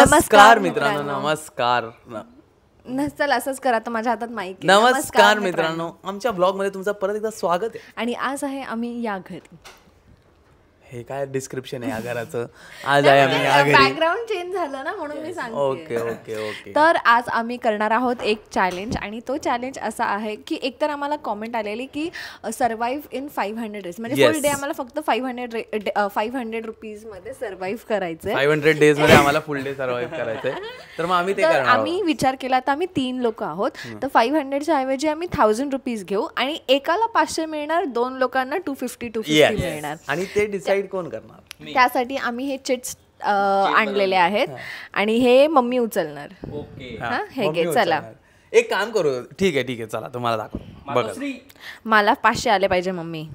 नमस्कार मित्रांनो. नमस्कार. चल असंच करा तर माझ्या हातात माईक. नमस्कार मित्रांनो, आमच्या ब्लॉग मध्ये तुमचं परत एकदा स्वागत आहे. आणि आज आहे आम्ही या घरी. हे काय डिस्क्रिप्शन आहे या घराचं. आज आहे आम्ही या घरी. बॅकग्राऊंड चेंज झालं ना म्हणून मी सांगते. Okay okay okay. तर आज आम्ही करणार आहोत एक चॅलेंज आणि तो चॅलेंज असा आहे की एकतर आम्हाला कॉमेंट आलेली की सर्व्हाइव्ह इन 500 डेज म्हणजे फुल डे आम्हाला फक्त 500 रुपीज मध्ये सर्व्हाइव्ह करायचंय. 500 डेज मध्ये आम्हाला फुल डे सर्व्हाइव्ह करायचंय. तर मग आम्ही ते करणार आहोत. आम्ही विचार केला तर आम्ही 3 लोक आहोत तर 500च्या ऐवजी आम्ही 1000 रुपीज घेऊ आणि एकाला 500 मिळणार, 2 लोकांना 250 मिळणार. आणि ते डिसाइड कोण करणार? त्यासाठी आम्ही हे चिट्स आणलेले आहेत आणि हे मम्मी उचलणार. हे घे चला. एक काम करू. ठीक आहे चला तुम्हाला दाखव. बघा मला 500 आले पाहिजे मम्मी.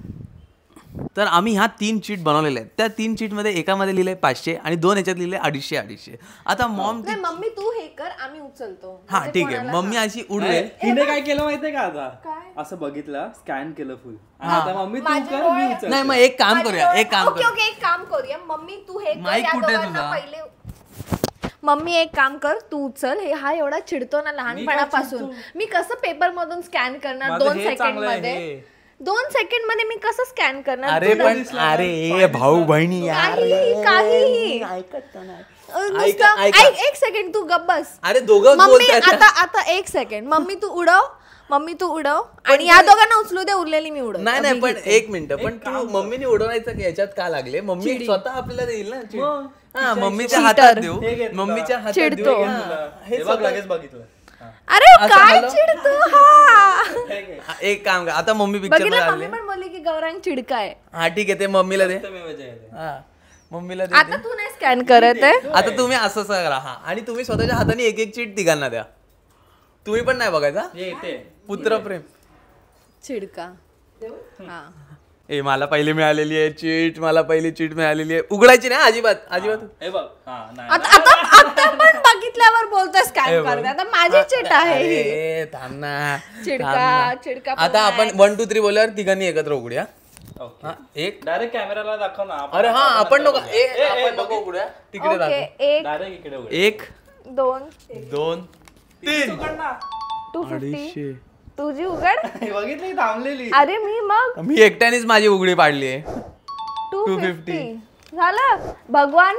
तर आम्ही ह्या 3 चीट बनवलेले आहेत. त्या 3 चीट मध्ये एकामध्ये लिहिले 500 आणि 2 याच्यात लिहिले 250. आता मम्मी तू हे कर आम्ही उचलतो. हा ठीक आहे. मम्मी अशी उडवेल. हिने काय केलं माहितीये का? आता असं बघितलं, स्कॅन केलं फुल. आता मम्मी तू कर, मी उचल. नाही मग एक काम करूया. एक काम करूया. मम्मी तू हे माईक कुठे तुझा? मम्मी एक काम कर, तू उचल. हा एवढा चिडतो ना लहानपणापासून. मी कसं पेपर मधून स्कॅन करणार 2 सेकंड मध्ये? 2 सेकंड मध्ये मी कसं स्कॅन करणार? अरे पण अरे भाऊ बहिणी काही एक सेकंड तू गप्प बस. अरे दोघं मम्मी आता एक सेकंड. मम्मी तू उडव आणि या दोघांना उचलू दे, उरलेली मी उडव. नाही पण 1 मिनिट. पण तू मम्मीने उडवायचं की याच्यात का लागले? मम्मी स्वतः आपल्याला देईल ना. हा मम्मीच्या हातात देऊ. मम्मीच्या हातात देऊ. हे बघ लगेच बघितलं. अरे काय चिडतो हा. एक काम कर. आता मम्मी पिक्चर मध्ये मम्मी पण बोलली की गौरांग चिडका आहे. हा ठीक आहे. ते मम्मीला दे. मम्मीला दे. आता तू नाही स्कॅन करत आहे. आता तुम्ही असं करा. हा आणि तुम्ही स्वतःच्या हाताने एक चीट तिघांना द्या. तुम्ही पण नाही बघायचा. पुत्र प्रेम चिडका. हा मला पहिली मिळालेली आहे चीट. मला पहिली चीट मिळालेली आहे. उघडायची नाही अजिबात. आता पण बघितल्यावर बोलतोय स्कॅन करते. आता माझी चीट आहे. चिडका. आता आपण 1 2 3 बोलल्यावर तिघांनी एकत्र उघडूया. एक डायरेक्ट कॅमेराला दाखव ना. अरे हा आपण नको उघडूया. तिकडे दाखव. 1 2 3 250. तुझी उघड बघितली थांबलेली. अरे मी एकट्यानेच माझी उघडी पाडली आहे. 250 झालं. भगवान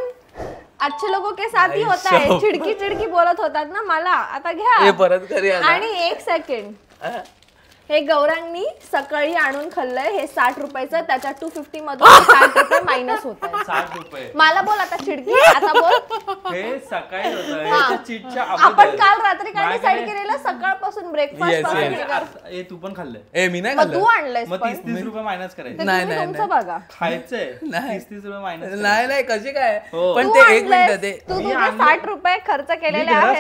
अच्छे लोगों के साथ ही होता है. चिडकी बोलत होतात ना मला. आता घ्या परत करूया. आणि 1 सेकंड. हे गौरांनी सकाळी आणून खाल्लंय. हे 60 रुपयाचं. त्याच्या 250 मधून 60 रुपये मायनस होत आहे. 60 रुपये. मला बोल आता चिडकी. आता बोल. हे सकाळी होतं चीटच्या आपण काल रात्री काय डिसाइड केलेलं सकाळपासून ब्रेकफास्ट. तू पण खाल्लंय. मी नाही तू आणलंयस. मग 30 रुपये मायनस करायचे. नाही तुमचं बघा. खायचंय. 30 रुपये मायनस. नाही कशी काय. पण ते 1 मिनिट. ते तू 60 रुपये खर्च केलेले आहेत.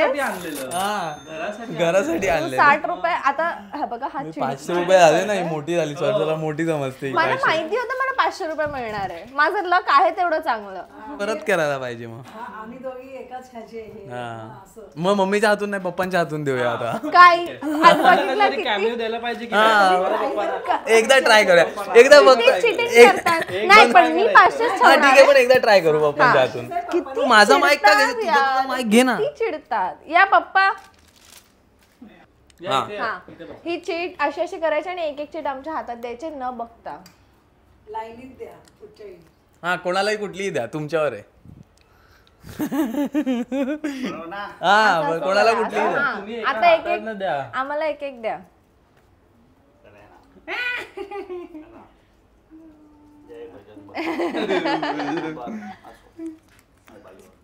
घरासाठी आणले 60 रुपये. आता हा बघा हा 500 रुपये झाले नाही. मोठी झाली. स्वतःला मोठी समजते. मला माहिती होतं मला 500 रुपये मिळणार आहे. माझं लक आहे तेवढं चांगलं. परत करायला पाहिजे. मग मग मम्मीच्या हातून नाही पप्पांच्या हातून देऊया आता. काय कॅमेरा द्यायला पाहिजे. एकदा ट्राय करूया. एकदा बघ. नाही पण मी 500 ठीक आहे. पण एकदा ट्राय करू पप्पांच्या हातून. तू माझा माईक का घे? तुझा माईक घे ना. चिडतात. या पप्पा. ही चीट अशी करायची आणि एक चीट आमच्या हातात द्यायचे न बघता. लाईनीत द्या कुठच्याही. हा कोणालाही कुठलीही द्या. तुमच्यावर आहे. कोणाला कुठलीही द्या. आता एक आम्हाला एक द्या.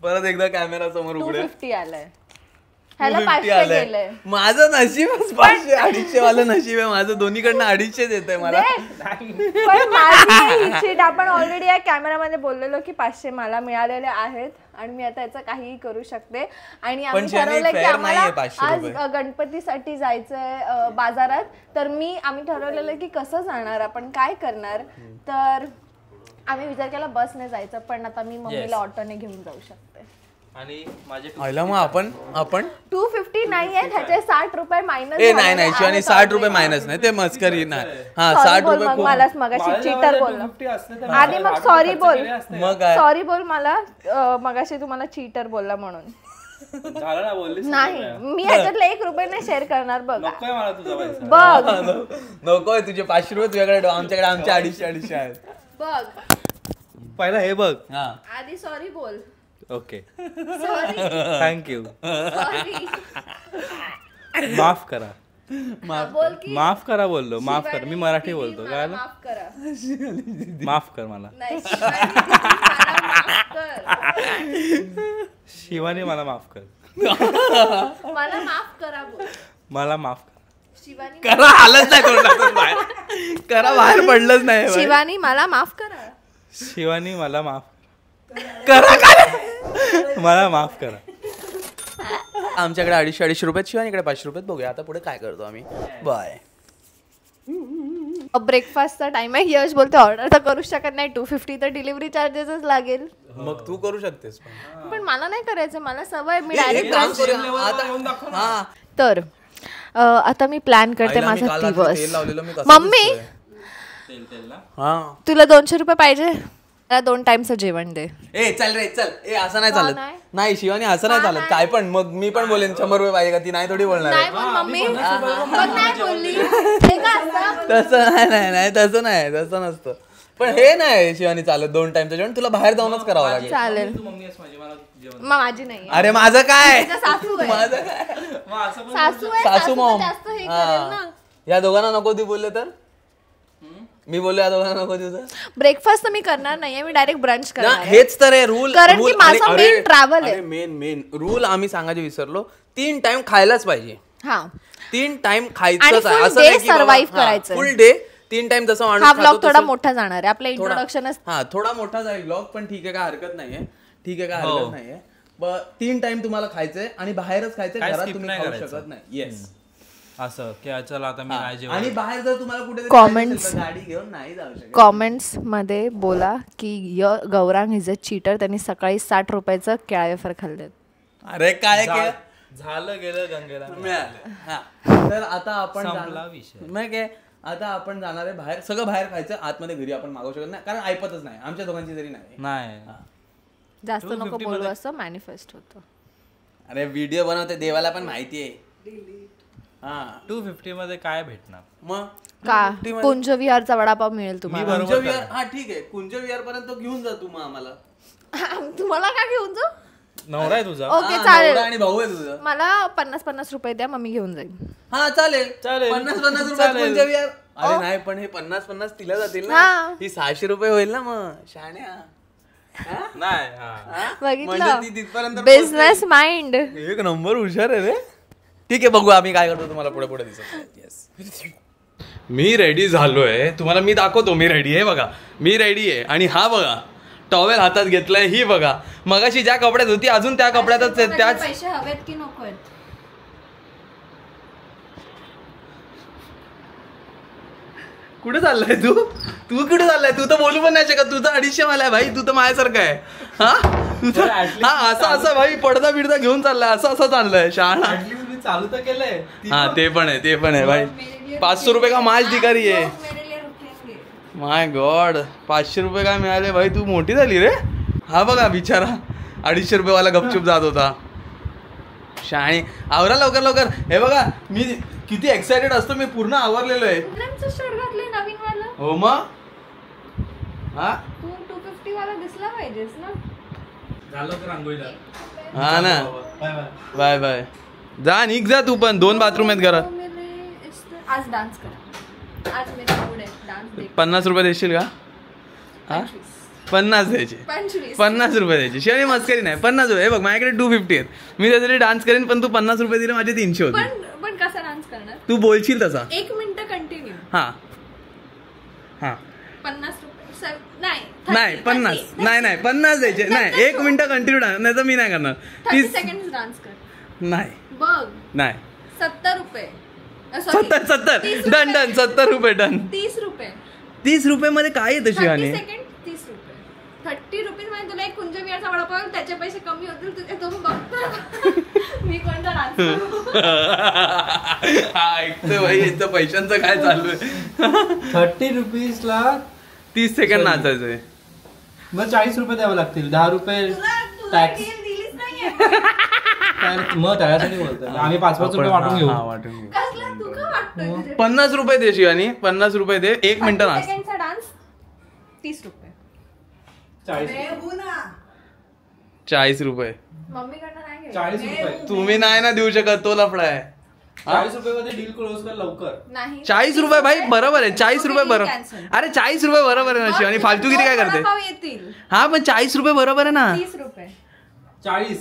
परत एकदा कॅमेरा समोर उघड्या. 250 आलंय. ह्याला 500 गेलंय. माझं नशीबच 500 250 वालं नशीब आहे माझं. दोन्हीकडनं 250 येत आहे मला. पण माझी चीट आपण ऑलरेडी या कॅमेरामध्ये बोललेलो की 500 मला मिळालेले आहेत आणि मी आता याचं काहीही करू शकते. आणि आम्ही ठरवलंय की आम्हाला आज गणपतीसाठी जायचंय बाजारात. तर आम्ही ठरवलेलं की कसं जाणार, आपण काय करणार. तर आम्ही विचार केला बसने जायचं. पण आता मी मम्मीला ऑटोने घेऊन जाऊ शकते. आणि माझे मग आपण 250 नाही आहे. त्याचे 60 रुपये मायनस. नाही शिवानी 60 रुपये मायनस नाही. ते मस्करी नाही. हा 60 रुपये. मलाच मगाशी चीटर बोलला. आधी मग सॉरी बोल. मला मगाशी तुम्हाला चीटर बोलला म्हणून. झालं ना बोललीस नाही मी ह्याच्यातले 1 रुपये नाही शेअर करणार. बघ नकोय मला तुझा पैसा. बघ नकोय तुझे 500 रुपये तुझ्याकडे, आमच्याकडे आमचे 250 आहेत. बघ पहिला हे बघ. आधी सॉरी बोल. Okay sorry thank you. सॉरी माफ करा. बोल की माफ करा बोललो. माफ कर. मी मराठी बोलतो. काय मला माफ करा. माफ कर मला. नाही शिवानी दीदी, मला माफ कर. शिवानी मला माफ कर. मला माफ करा बोल. मला माफ कर. शिवानी करा आलंच नाही तोंडातून बाहेर. करा बाहेर पडलंच नाही. शिवानी मला माफ करा. शिवानी मला माफ करा काय मला माफ करा. आमच्याकडे 250 रुपये, शिवानीकडे 500 रुपये. बघूया आता पुढे काय करतो आम्ही. बाय. ब्रेकफास्टचा टाइम आहे. यश बोलते ऑर्डर तर करू शकत नाही, 250 तर डिलिव्हरी चार्जेसच लागेल. मग तू करू शकतेस. पण मला नाही करायचं, मला सवय. मी एक डायरेक्ट काम करूया आता. हा तर आता मी प्लॅन करते आईला मी माझा काल रात्री दिवस. तेल लावलेलं मी कसं मम्मी दिसतोय? हा तुला 200 रुपये पाहिजे, मला 2 टाइमचं जेवण दे. ए चल रे चल. ए असं नाही चालत. नाही? नाही शिवानी असं नाही चालत. काय पण मग मी पण बोलेन 100 रुपये पाहिजे का. ती नाही थोडी बोलणार नाही आहे. बोल मम्मी. पण नाही बोलली. हे का असं? तसं नाही तसं नाही, तसं नसतं. पण हे नाही शिवानी चालत 2 टाइमचं जेवण. तुला बाहेर जाऊनच करावं लागेल. चालेल. तू मम्मी आहेस माझी. मला जेवण. मग माझी नाही. अरे माझं काय, तिचा सासू आहे. माझं काय. मग असं पण सासू आहे. सासू सासू तर मॉम. जास्त हे करेल ना. या दोघांना नको ती बोलले तर. मी बोललो या दोघांना नको देऊ तर. ब्रेकफास्ट तर मी करणार नाहीये, मी डायरेक्ट ब्रंच ना, करणार आहे. हेच तर आहे रूल. कारण की माझा main travel आहे. मेन रूल आम्ही सांगायचे विसरलो. 3 टाइम खायलाच पाहिजे. हा 3 टाइम खायचंच आणि आहे. full असं day नाही की survive करायचंय. फुल डे 3 टाइम जसं माणूस हा खातो ब्लॉग थोडा तसं- मोठा जाणार आहे. आपलं थोडा- इंट्रोडक्शनच. हा थोडा मोठा जाईल ब्लॉग, पण ठीक आहे, काय हरकत नाहीये. ठीक आहे, काय हरकत नाहीये. 3 टाइम तुम्हाला खायचंय आणि बाहेरच खायचंय. काय घरात skip तुम्ही नाही खाऊ करायचं. शकत नाही. येस. असं की चला आता मी नाही जेवण. आणि बाहेर जर तुम्हाला कुठे Comments. गाडी घेऊन नाही जाऊ शकत. कॉमेंट्स मध्ये बोला की गौरांग इज अ चीटर. त्यांनी सकाळी 60 रुपयाचं केळा वेफर खाल्लेत. अरे काय काय झालं गेलं गंगेला. मिळालं. हा. तर आता आपण संपला विषय. मग काय आता आपण जाणार आहे बाहेर. सगळं बाहेर खायचं. आतमध्ये घरी आपण मागवू शकत नाही, कारण ऐपतच नाही आमच्या दोघांची जरी नाही. जास्त नको बोलू असं मॅनिफेस्ट होतं. अरे व्हिडिओ बनवते, देवाला पण माहिती आहे. हा 250 मध्ये काय भेटणार. मग का कुंज विहारचा वडापाव मिळेल तुम्हाला. कुंज विहार. हा ठीक आहे, कुंज विहार पर्यंत घेऊन जा तू मग आम्हाला. तुम्हाला काय घेऊन जाऊ. नवरा आहे तुझा. ओके हा, चालेल. नवरा आणि भाऊ आहे तुझा. मला 50-50 रुपये द्या, मग मी घेऊन जाईल. हा चालेल. चालेल. 50-50 रुपयात कुंज विहार. अरे नाही, पण हे 50-50 तिला जातील ना. हा. ही 600 रुपये होईल ना मग. शाण्या नाही. म्हणजे ती तिथपर्यंत बघितलं बिझनेस माइंड. एक नंबर हुशार आहे रे. ठीक आहे, बघू आम्ही काय करतो, तुम्हाला पुढे पुढे दिसत. येस मी रेडी झालोय. तुम्हाला मी दाखवतो मी रेडी आहे. बघा मी रेडी आहे. आणि हा बघा टॉवेल हातात घेतलाय. ही बघा मगाशी ज्या कपड्यात होती अजून त्या कपड्यातच त्याच. पैसे हवेत की नको आहेत. कुठे चाललाय तू कुठे चाललाय. तू तर बोलू पण नाही शकत. तू तर 250 वाला आहे भाई. तू तर माझ्यासारखा आहे. हा तू तर हा असं भाई पडदा बिडदा घेऊन चाललाय. असं चाललंय शहाणा. मी चालू तर केलंय. हा ते पण आहे भाई. 500 रुपये का माझ धिकारी आहे. माय गॉड 500 रुपये काय मिळाले भाई. तू मोठी झाली रे. हा बघा बिचारा 250 रुपये वाला गपचूप जात होता. शाणी आवरा लवकर लवकर. हे बघा मी किती एक्साइटेड असतो. मी पूर्ण आवरलेलो आहे. शर्ट घातले नवीन वाला. हो मग. हा तू 250 वाला दिसला पाहिजेस ना. झालं तर रांगोळीला. हा ना. Bye bye. Bye bye. जा निघ जा तू पण. 2 बाथरूम आहेत घरात. आज डान्स कर. आज मेरा मूड है डान्स देख. 50 रुपये देशील का. हा 50 द्यायचे. 50 रुपये द्यायचे. शिवानी मस्करी नाही. 50 रुपये. हे बघ माझ्याकडे 250 आहेत. मी त्यासाठी डान्स करेन, पण तू 50 रुपये दिले माझे 300 होते. पण कसा डान्स करणार. तू बोलशील तसा. 1 मिनिट कंटिन्यू. हा हा 50 रुपये नाही. नाही 50 नाही 50 द्यायचे. नाही 1 मिनिट कंटिन्यू डान्स, नाही तर मी नाही करणार. 30 सेकंड डान्स कर. नाही बघ. नाही 70 रुपये. 70 डन 70 रुपये डन. 30 रुपये. 30 रुपये मध्ये काय येतं शिवानी. 30 रुपये. 30 रुपीज मध्ये तुला एक कुंज विहारचा वडापाव. त्याचे पैसे कमी होतील तुझे. तो बघतो मी कोणता डान्स. हा ऐकतो भाई. याचं पैशांचं काय चालू आहे. 30 रुपीजला 30 सेकंड नाचायचंय. मग 40 रुपये द्यावे लागतील. 10 रुपये टॅक्स. दिलीच नाहीये. मग त्यासाठी बोलतोय आम्ही 5-5 रुपये वाटून घेऊ. वाटून घेऊ. कसला तू का वाटतोय तुझे? 50 रुपये दे शिवानी, 50 रुपये दे. 1 मिनिट नाच. सेकंडचा डान्स 30 रुपये. 40 रुपये. मम्मीकडनं नाही घ्यायचं. 40 रुपये. तुम्ही नाही ना देऊ शकत, तो लफडा आहे. 40 रुपये मध्ये डील क्लोज कर लवकर. नाही 40 रुपये भाई बरोबर आहे. 40 रुपये बरोबर. अरे 40 रुपये बरोबर आहे ना शिवानी, फालतू किती काय करते. वडापाव येतील. हा पण 40 रुपये बरोबर आहे ना. 30 रुपये. 40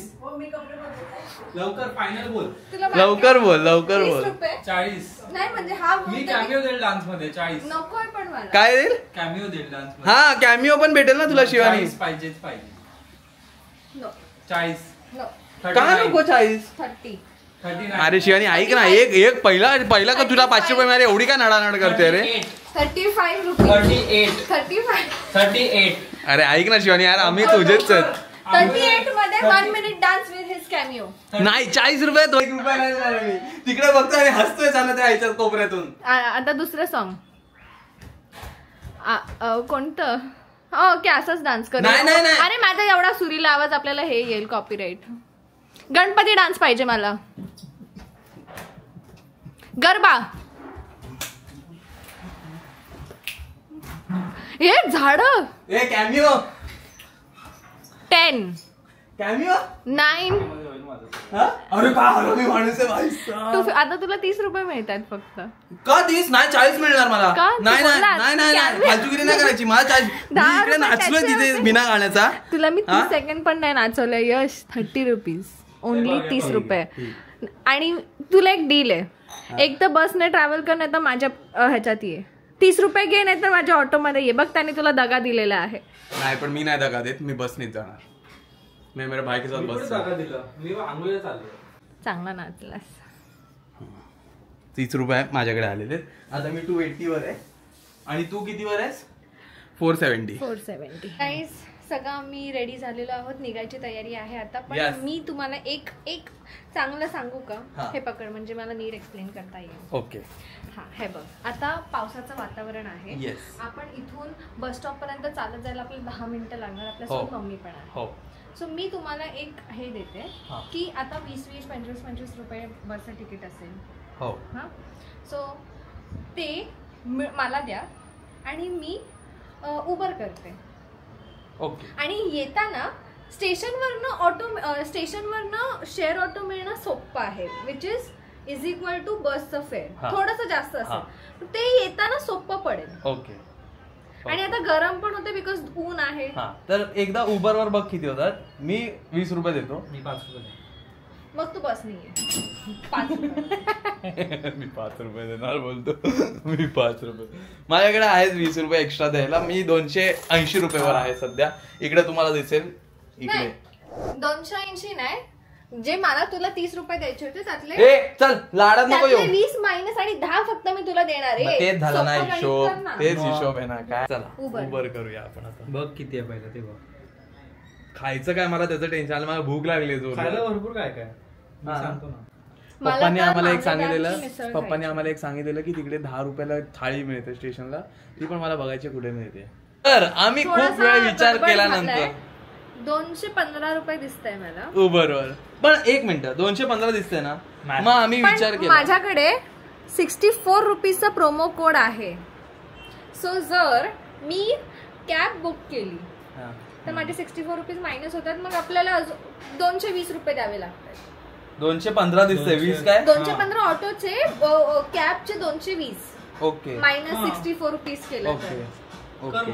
लवकर फायनल बोल. तुला लवकर बोल, लवकर 30 बोल. रुपये. 40 नाही म्हणजे हा मी बोलतोय कॅमिओ देईल डान्स मध्ये. 40 नकोय पण मला. काय देईल? कॅमिओ देईल डान्स मध्ये. हा कॅमिओ पण भेटेल ना तुला शिवानी. 40 पाहिजेच पाहिजे. नो 40 नो का नको 40? 30. 39 अरे शिवानी ऐक ना, एक पहिला का तुला 500 रुपये मिळाले, एवढी काय नडानड करते रे. 35 रुपये. 38 35. 38 अरे ऐक ना शिवानी यार, आम्ही तुझेच आहेत. 38 मध्ये 1 minute dance with his cameo. नाही 40 रुपये, 1 रुपया नाही देणार मी. तिकडे बघतो आणि हसतोय चालत यायच्या कोपऱ्यातून. आता दुसरं सॉन्ग कोणतं? ओके असंच डान्स कर. नाही, नाही, नाही. अरे माझा एवढा सुरीला आवाज आपल्याला हे येईल कॉपीराईट. गणपती डान्स पाहिजे मला. गरबा. हे झाड. ए कॅमिओ. 10 कॅमिओ 9 अरे काय हरवली माणूस आहे भाई साहब. आता तुला 30 रुपये मिळतात फक्त. का 30 नाही 40 मिळणार मला. का? नाही तू नाही बोललास. नाही नाही नाही, फालतूगिरी नाही करायची. मला 40 10 मी इकडे रुपये नाचलोय त्याचे तिथे होते. बिना गाण्याचा. तुला मी हा? 30 सेकंड पण नाही नाचवलंय यश. 30 रुपीज ओनली. 30 रुपये. आणि तुला एक डील आहे. एक तर बसने ट्रॅव्हल कर, नाही तर माझ्या ह्याच्यात ये. 30 रुपये घे, नाही तर माझ्या ऑटोमध्ये ये. बघ त्याने तुला दगा दिलेला आहे. नाही पण मी नाही दगा देत, मी बसनीच जाणार. मी मेरे भाई के साथ बस. मी आंघोळीला चाललोय. चांगला नाचलास. 30 रुपये माझ्याकडे आलेले. आता मी 280 वर आहे आणि तू कितीवर आहेस? 470. 470. गाईज सगळं आम्ही रेडी झालेलो आहोत. निघायची तयारी आहे आता. पण Yes. मी तुम्हाला एक चांगलं सांगू का? हा. हे पकड म्हणजे मला नीट एक्सप्लेन करता येईल. ओके. हा हे बघ, आता पावसाचं वातावरण आहे. Yes. आपण इथून बस स्टॉप पर्यंत चालत जायला आपल्याला 10 मिनिटं लागणार. हो. आपल्यासोबत मम्मी पण आहे. हो. सो मी तुम्हाला एक हे देते हा. की आता 20-20, 25-25 रुपये बसचं तिकीट असेल. हो. हां सो ते मला द्या आणि मी उबर करते. ओके. आणि येताना स्टेशनवरनं शेअर ऑटो मिळणं सोपं आहे. विच इज इक्वल टू बसचं फेअर. हा. थोडंसं जास्त असेल. ते येताना सोपं पडेल. ओके. आणि आता गरम पण होते बिकॉज ऊन आहे. हा तर एकदा उबर वर बघ किती होतात. मी 20 रुपये देतो. मी 5 रुपये. मग तू बस नाही 5 रुपये. मी 5 रुपये देणार बोलतो. मी 5 रुपये माझ्याकडे आहेत 20 रुपये एक्स्ट्रा द्यायला. मी 280 रुपयेवर आहे सध्या. इकडे तुम्हाला दिसेल इकडे. नाही 280 नाही, जे मला तुला 30 रुपये द्यायचे होते त्यातले ए चल लाडात नको येऊ. 20 मायनस आणि 10 फक्त मी तुला देणार मग आहे. तेच झालं ना सोपं हिशोब. गणित कर ना. तेच हिशोब आहे ना काय. चला उबर. उबर करूया आपण आता. बघ किती आहे पहिलं ते बघ. खायचं काय मला त्याचं टेन्शन आलं. मला भूक लागली जोर. खायला भरपूर काय काय मी हा. सांगतो ना. मला पप्पांनी तर आम्हाला एक माझ्या सांगितलेलं गावची मिसळ पप्पांनी खायची. आम्हाला एक सांगितलेलं की तिकडे 10 रुपयाला थाळी मिळते स्टेशनला. ती पण मला बघायची कुठे मिळते. तर आम्ही खूप थोडासा वेळ विचार गडबड केल्यानंतर झालाय. 215 रुपये दिसतंय मला. उबरवर. पण एक मिनिट 215 दिसतंय ना. मॅथ. मग आम्ही विचार पण केला माझ्याकडे 64 रुपीजचा प्रोमो कोड आहे. सो जर मी कॅब बुक केली हा. तर माझे 64 रुपीज मायनस होतात. मग आपल्याला 220 रुपये द्यावे लागतात. 215 दिसतंय. 20 काय 215 ऑटोचे कॅबचे 220 ओके मायनस 64 रुपीज केलं ओके तर. ओके.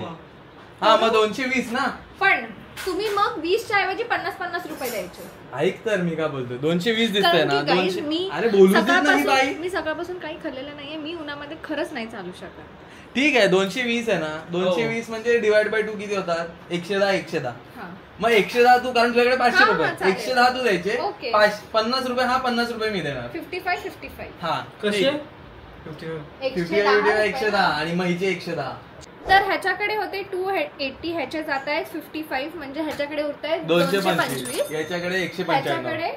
हा मग 220 ना. पण तुम्ही मग 20च्या ऐवजी 50-50 रुपये द्यायचे. ऐक तर मी काय बोलतो 220 दिसतंय कारण ना. की guys, 200 मी अरे बोलू देत नाही बाई. मी सकाळपासून काही खाल्लेलं नाहीये. मी उन्हामध्ये खरंच नाही चालू शकत. ठीक आहे 220 आहे ना. 220 म्हणजे डिवाइड बाय 2 किती होतात. 110. हा मग 110 तू कारण तुझ्याकडे 500 हा, रुपये. चालेल. 110 तू द्यायचे. ओके. 50 रुपये हा 50 रुपये मी देणार. 55 हा कसे 110 आणि मग हिचे 110. तर ह्याच्याकडे होते 280. ह्याचे जात आहेत 55 म्हणजे ह्याच्याकडे उरत आहेत 225. याच्याकडे 195. ह्याच्याकडे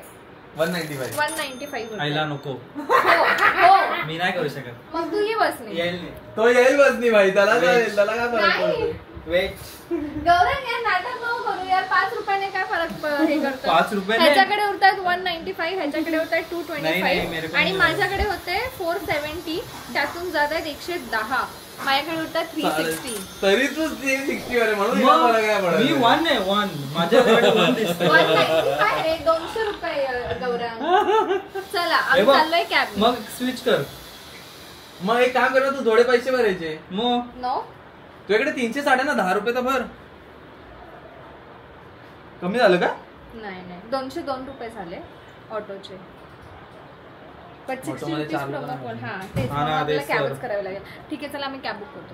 195. 195 आईला नको. हो मी नाही करू शकत. मग तू ये बसने. येईल नाही. तो येईल बस नाही भाई. त्याला काय फरक नाही. पडतो. वेट. गौरव यार नाटक नको करू यार. 5 रुपयाने काय फरक हे करतो. 5 रुपये ह्याच्याकडे उरतात 195, ह्याच्याकडे उरतात नाही, मेरे 225 को आणि नहीं माझ्याकडे होते 470. त्यातून जातात 110. माझ्याकडे उरतात 360. तरी तू 360 वर म्हणून हिला फरक आहे पडत. मी 1 आहे 1. माझ्याकडे 1 दिसतंय. 195 रे. 200 रुपये गौरव. चला आम्ही चाललोय कॅब. मग स्विच कर. मग एक काम कर ना, तू थोडे पैसे भरायचे. मग नो तुझ्याकडे 300 साड्या ना, 10 रुपये तर भर. कमी झालं का? नाही 202 रुपये झाले ऑटोचे. पण 60 ऑटोमध्ये रुपीज 4 promo लोकं code. हा तेच हा ना, आपल्याला तेच तर. कॅबच करावी लागेल. ठीक आहे चला आम्ही कॅब बुक करतो.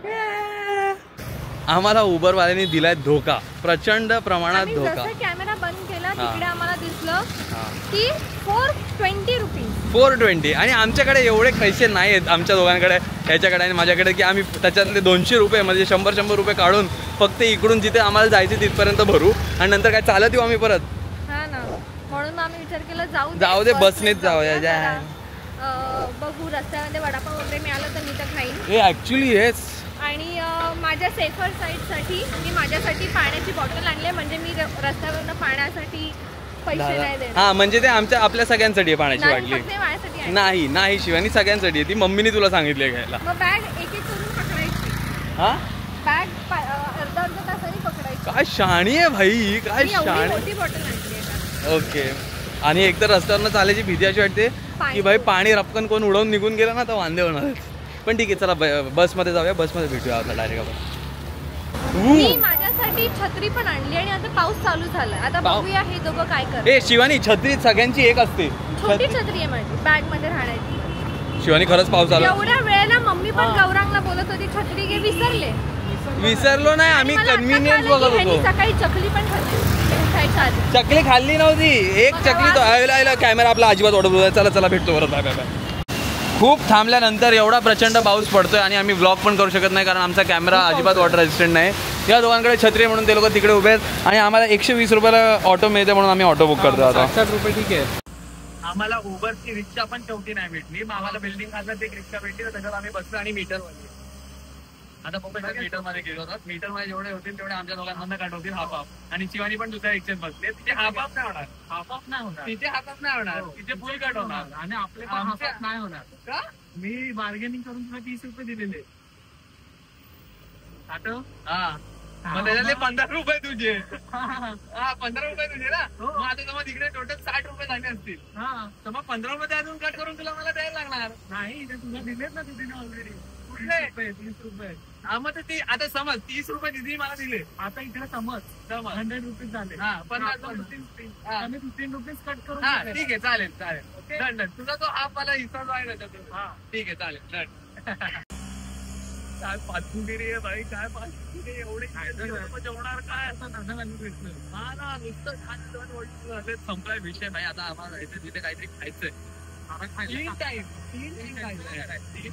आम्हाला उबरवाल्यांनी दिलाय धोका, प्रचंड प्रमाणात आम्ही धोका. जसं कॅमेरा बंद केला हा. तिकडे आम्हाला दिसलं की 420 रुपीज. 420 आणि आमच्याकडे एवढे पैसे नाही आहेत आमच्या दोघांकडे, ह्याच्याकडे आणि माझ्याकडे, की आम्ही त्याच्यातले 200 रुपये म्हणजे 100 रुपये काढून फक्त इकडून जिथे आम्हाला जायचे तिथपर्यंत भरू आणि नंतर काय चालत येऊ आम्ही परत. हा ना, म्हणून आम्ही विचार केला जाऊ दे, बसनेच जाऊया. जरा. बघू रस्त्यामध्ये वडापाव वगैरे मिळालं तर मी तर खाईन. हे ऍक्च्युली हेच. आणि माझ्या सेफर साईडसाठी मी माझ्यासाठी पाण्याची बॉटल आणली आहे. म्हणजे मी रस्त्यावरनं पाण्यासाठी पैसे नाही देणार. हा म्हणजे ते आपल्या सगळ्यांसाठी आहे पाण्याची नाही, बाटली. फक्त माझ्यासाठी आहे. नाही शिवानी सगळ्यांसाठी आहे ती. मम्मीने तुला सांगितले घ्यायला. मग बॅग एक करून पकडायची. हा बॅग अर्धा तासाने पकडायची. काय शहाणी आहे भाई, काय मी एवढी शहाणी. मोठी बॉटल आणली आहे. ओके. आणि एकतर रस्त्यावरनं चालायची भीती अशी वाटते की भाई पाणी रपकन कोण उडवून निघून गेलं ना तर वांदे होणार. पण ठीक आहे चला बसमध्ये जाऊया, बसमध्ये भेटूया आता डायरेक्ट आपण. मी माझ्यासाठी छत्री पण आणली आणि आता पाऊस चालू झालाय. आता बघूया हे दोघं काय करतात. ए शिवानी, छत्री सगळ्यांची एक असते. छोटी छत्री आहे माझी बॅग मध्ये राहण्याची. शिवानी खरंच पाऊस आला. एवढ्या वेळेला मम्मी पण गौरांगला बोलत होती छत्री घे, विसरले. विसरलो नाही आम्ही, कन्व्हिनियन्स बघत होतो. सकाळी चकली पण खाल्ली. चकली खाल्ली नव्हती, एक चकली तो कॅमेरा आपला अजिबात ओढत होता. चला भेटतो परत. Bye bye bye. खूप थांबल्यानंतर एवढा प्रचंड पाऊस पडतोय आणि आम्ही व्लॉग पण करू शकत नाही कारण आमचा कॅमेरा अजिबात वॉटर रेजिस्टंट नाही. या दोघांकडे छत्री म्हणून ते लोक तिकडे उभे आहेत आणि आम्हाला 120 रुपयाला ऑटो मिळते म्हणून आम्ही ऑटो बुक करतो आता. 60 रुपये ठीक आहे. आम्हाला उबरची रिक्षा पण शेवटी नाही भेटली. मग आम्हाला बिल्डिंग खात्यात एक रिक्षा भेटली, त्याच्यावर आम्ही बसलो आणि मीटर वाजली. आता बघूया मीटर मध्ये गेलो होतो. मीटर मध्ये जेवढे होतील तेवढे आमच्या दोघांमधून काढ होतील हाफ हाफ. आणि शिवानी पण दुसऱ्या रिक्षेत बसले. तिथे हाफ हाफ नाही होणार. हाफ हाफ नाही होणार. तिथे हाफ हाफ नाही होणार. तिथे फुल कट होणार आणि आपले हाफ हाफ नाही होणार. का? मी बार्गेनिंग करून तुला 30 रुपये दिलेले. आठव? हा. मग त्याच्यातले 15 रुपये तुझे. हा 15 रुपये तुझे ना. मग आता समज इकडे टोटल 60 रुपये झाले असतील. हा तर मग 15 रुपये अजून कट करून तुला मला द्यायला लागणार. नाही ते तुला दिलेत ना तुझे ऑलरेडी. कुठले 30 रुपये. हा मग ते आता समज 30 रुपये दिदी मला दिले. आता इकडे समज 100 रुपीज झाले. हा 15 रुपीज कट करून. हा ठीक आहे चालेल डन डन. तुझा तो हाफ वाला हिस्सा जो आहे ना त्यातून. हा ठीक आहे चालेल डन. काय पाचगिरी आहे भाई, काय पाचगिरी. एवढे जेवणार काय असं भेटलं. हा ना नुसतं खायचं संपलाय विषय नाही. आता आम्हाला जायचं तिथे काहीतरी खायचंय. 3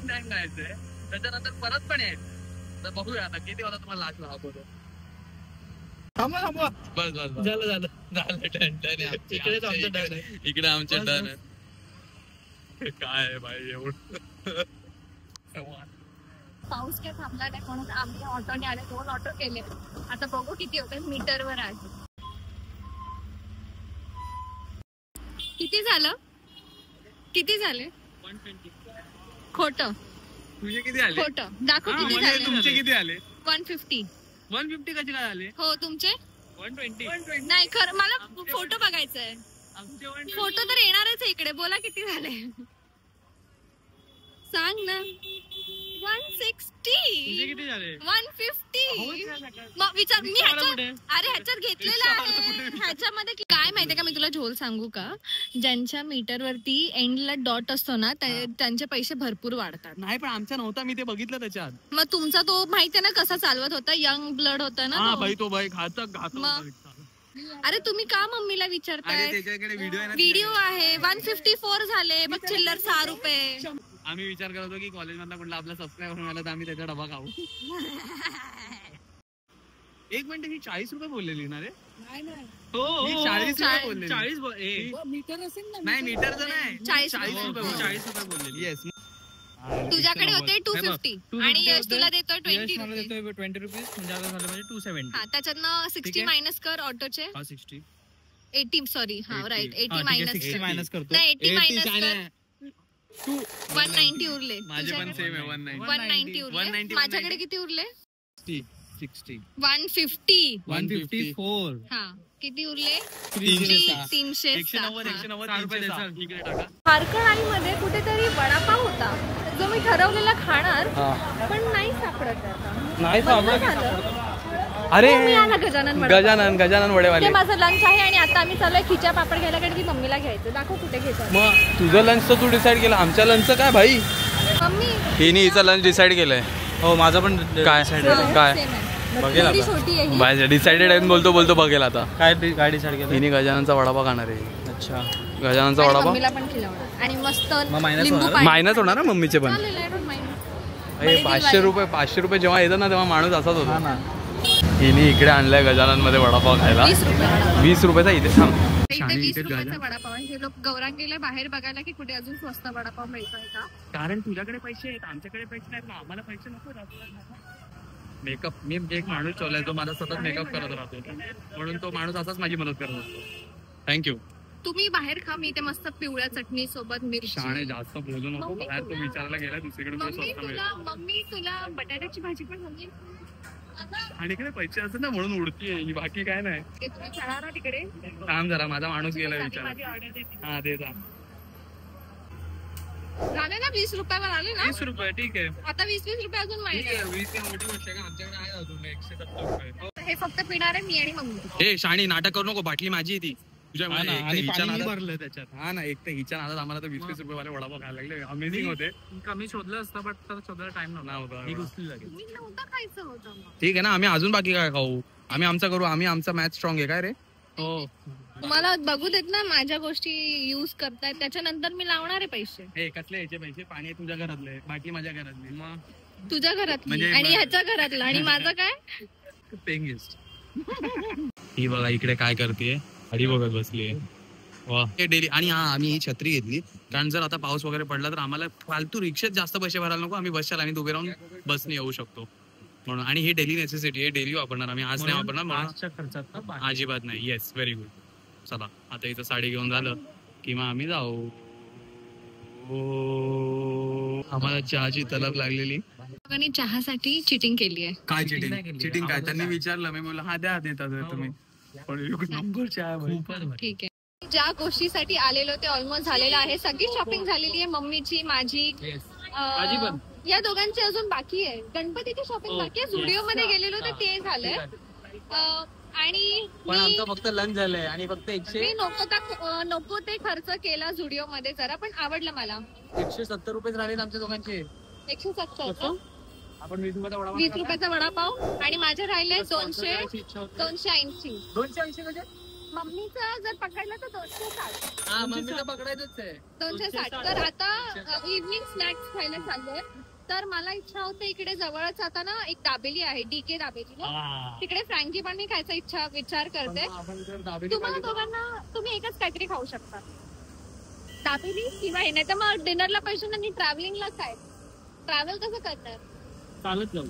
टाइम खायचंय. त्याच्यानंतर परत पण यायचं. तर बघूया आता किती वाजता तुम्हाला लाच लावतो. बस झालं इकडे आमचं डन आहे. काय भाई एवढं पाऊस काय थांबला नाही म्हणून आम्ही ऑटोने आले. 2 ऑटो केले. आता बघू किती होते. मीटरवर आहे. किती झालं? किती झाले? 120. खोटं. तुझे किती आले? खोटं दाखव किती झाले. तुमचे किती आले? 150. 150 कसे काय आले? हो तुमचे 120. नाही खरं मला फोटो बघायचाय. फोटो तर येणारच आहे इकडे. बोला किती झाले सांग ना. 160. किती झाले? 150. मग विचार मी ह्याच्यात घेतलेलं आहे. ह्याच्यामध्ये काय माहितीये का, मी तुला झोल सांगू का, ज्यांच्या मीटरवरती एंडला डॉट असतो ना त्यांचे पैसे भरपूर वाढतात. नाही पण आमचा नव्हता, मी ते बघितलं त्याच्यात. मग तुमचा तो माहितीये ना कसा चालवत होता. यंग ब्लड होता ना तो भाई घातक. अरे तुम्ही का मम्मीला विचारताय. व्हिडिओ आहे. 154 झाले. बघ चिल्लर 6 रुपये. आम्ही विचार करत होतो की कॉलेज मधला कुठला आपला सबस्क्राईबर मिळाला तर आम्ही त्याचा डबा खाऊ. 1 मिनिट, ही 40 रुपये बोललेली ना रे. हो 40 रुपये बोललेली. 40 मीटर असेल ना. नाही मीटरचं नाही. 40 रुपये बोललेली. येस. तुझ्याकडे होते 250 आणि यश तुला देतोय 20 रुपीज म्हणजे आता झालं म्हणजे 270. हा त्याच्यातनं 60 मायनस कर ऑटोचे. 80 सॉरी हा राईट 80 मायनस करतो. नाही 80 मायनस कर 190 उरले. माझे पण सेम आहे 190 उरले. माझ्याकडे किती उरले? 60 154. हा किती उरले? 306. हारकळाईमध्ये कुठेतरी वडापाव होता जो मी ठरवलेला खाणार पण नाही सापडत आता. नाही अरे गजानन वडेवाले. ते माझं लंच आहे आणि आता आम्ही चाललोय खिचा पापड घ्यायला कारण की मम्मीला घ्यायचं. दाखव कुठे घ्यायचं. मग तुझं लंच तू डिसाईड केलं, आमच्या लंचचं काय भाई? मम्मी हिने हिचं लंच डिसाईड केलंय. हो माझा पण काय काय बघेल आता. डिसाइडेड आहे बोलतो बघेल आता. काय डिसाईड केलं? हिने गजाननचा वडापाव खाणार आहे. अच्छा गजाननचा वडापाव मम्मीला पण खिलवणार आणि मस्त मायनस होणार ना मम्मीचे पण. 500 रुपये जेव्हा येतात ना तेव्हा माणूस असाच होता ना. हिने इकडे आणलाय गजानन मध्ये वडापाव खायला. 20 रुपयाचा इथे सांग. 20 रुपयाचा वडापाव. हे लोक गौरांगीला बाहेर बघायला की कुठे अजून स्वस्त वडापाव मिळतोय का. कारण तुझ्याकडे पैसे आहेत आमच्याकडे पैसे नाहीत ना. आम्हाला पैसे नको. मेकअप मी एक माणूस ठेवलाय जो मला सतत मेकअप करत राहतो म्हणून तो माणूस असाच माझी मदत करत असतो. थँक्यू. तुम्ही बाहेर खा. मी ते मस्त पिवळ्या चटणी सोबत मिरची. शाणे जास्त बोलू नको. बाहेर तो विचारायला गेला दुसरीकडे. मम्मी तुला बटाट्याची भाजी पण हवी. आणि इकडे पैसे असतात ना म्हणून उडतीये. बाकी काय नाही. तुम्ही खाणार ना तिकडे. थांब जरा माझा माणूस गेला विचार. हा दे जा. झाले ना 20 रुपयावर आले ना. 20 रुपये ठीक आहे. आता 20 रुपये अजून माहिती. 20 मोठी गोष्ट आहे का. आमच्याकडे आहे अजून 170 रुपये. हे फक्त पिणार आहे मी आणि मम्मी. हे शाणी नाटक करू नको. बाटली माझी ती तुझ्या भरलं त्याच्यात. हा ना. एक तर हिच्या नादात आम्हाला तर 20 रुपये वाले वडापाव खायला लागले. अमेझिंग होते. कमी शोधलं असतं बट तर शोधायला टाइम नव्हता. मी नव्हतं खायचं होतं. ठीक आहे ना. आम्ही अजून बाकी काय खाऊ. आम्ही आमचा करू. आम्ही आमचा मॅथ स्ट्रॉंग आहे काय रे. हो मला बघू देत ना. माझ्या गोष्टी युज करतायत त्याच्यानंतर मी लावणार आहे पैसे. हे कसले याचे पैसे. पाणी तुझ्या घरातले बाकी माझ्या घरातले. मग तुझ्या घरातली आणि ह्याच्या घरातलं आणि माझं काय पेइंग गेस्ट. ही बघा इकडे काय करते. गाडी बघत बसली. वा डेली. आणि हा आम्ही ही छत्री घेतली कारण जर आता पाऊस वगैरे पडला तर आम्हाला फालतू रिक्षेत जास्त पैसे भरायला नको. आम्ही बसच्या लाईनीत उभे राहून बसने येऊ शकतो म्हणून. आणि ही डेली नेसेसिटी आहे. डेली वापरणार आम्ही. आज नाही वापरणार अजिबात नाही. Yes very good. चला आता इथं साडी घेऊन झालं किंवा आम्ही जाऊ. आम्हाला चहाची तलब लागलेली. चहासाठी चिटिंग केली आहे. काय चिटिंग काय. त्यांनी विचारलं. मी बोललो हा द्या देतात तुम्ही. ठीक आहे. ज्या गोष्टीसाठी आलेलो ते ऑलमोस्ट झालेलं आहे. सगळी शॉपिंग झालेली आहे. मम्मीची माझी या दोघांची अजून बाकी आहे. गणपतीची शॉपिंग बाकी आहे. झुडिओ मध्ये गेलेलो तर ते झालंय. आणि आमचं फक्त लंच झालंय आणि फक्त मी नको ते खर्च केला झुडिओ मध्ये जरा पण आवडलं मला. 170 रुपये झाले आमच्या दोघांचे. 170. आपण 20 रुपयाचा वडापाव आणि माझे राहिले 280. 280 म्हणजे मम्मीचा जर पकडला तर 260. हा मम्मीला पकडायचंच आहे. 260. तर आता इव्हनिंग स्नॅक्स खायला चाललोय. तर मला इच्छा होते इकडे जवळच आता ना एक दाबेली आहे DK दाबेली. तिकडे फ्रँकी पण मी खायचा विचार करते. तुम्हाला दोघांना तुम्ही एकच काहीतरी खाऊ शकता. दाबेली किंवा हे नाही तर मग डिनरला पैसे नाही. ट्रॅव्हलिंगला काय ट्रॅव्हल कसं करणार. चालत जाऊ.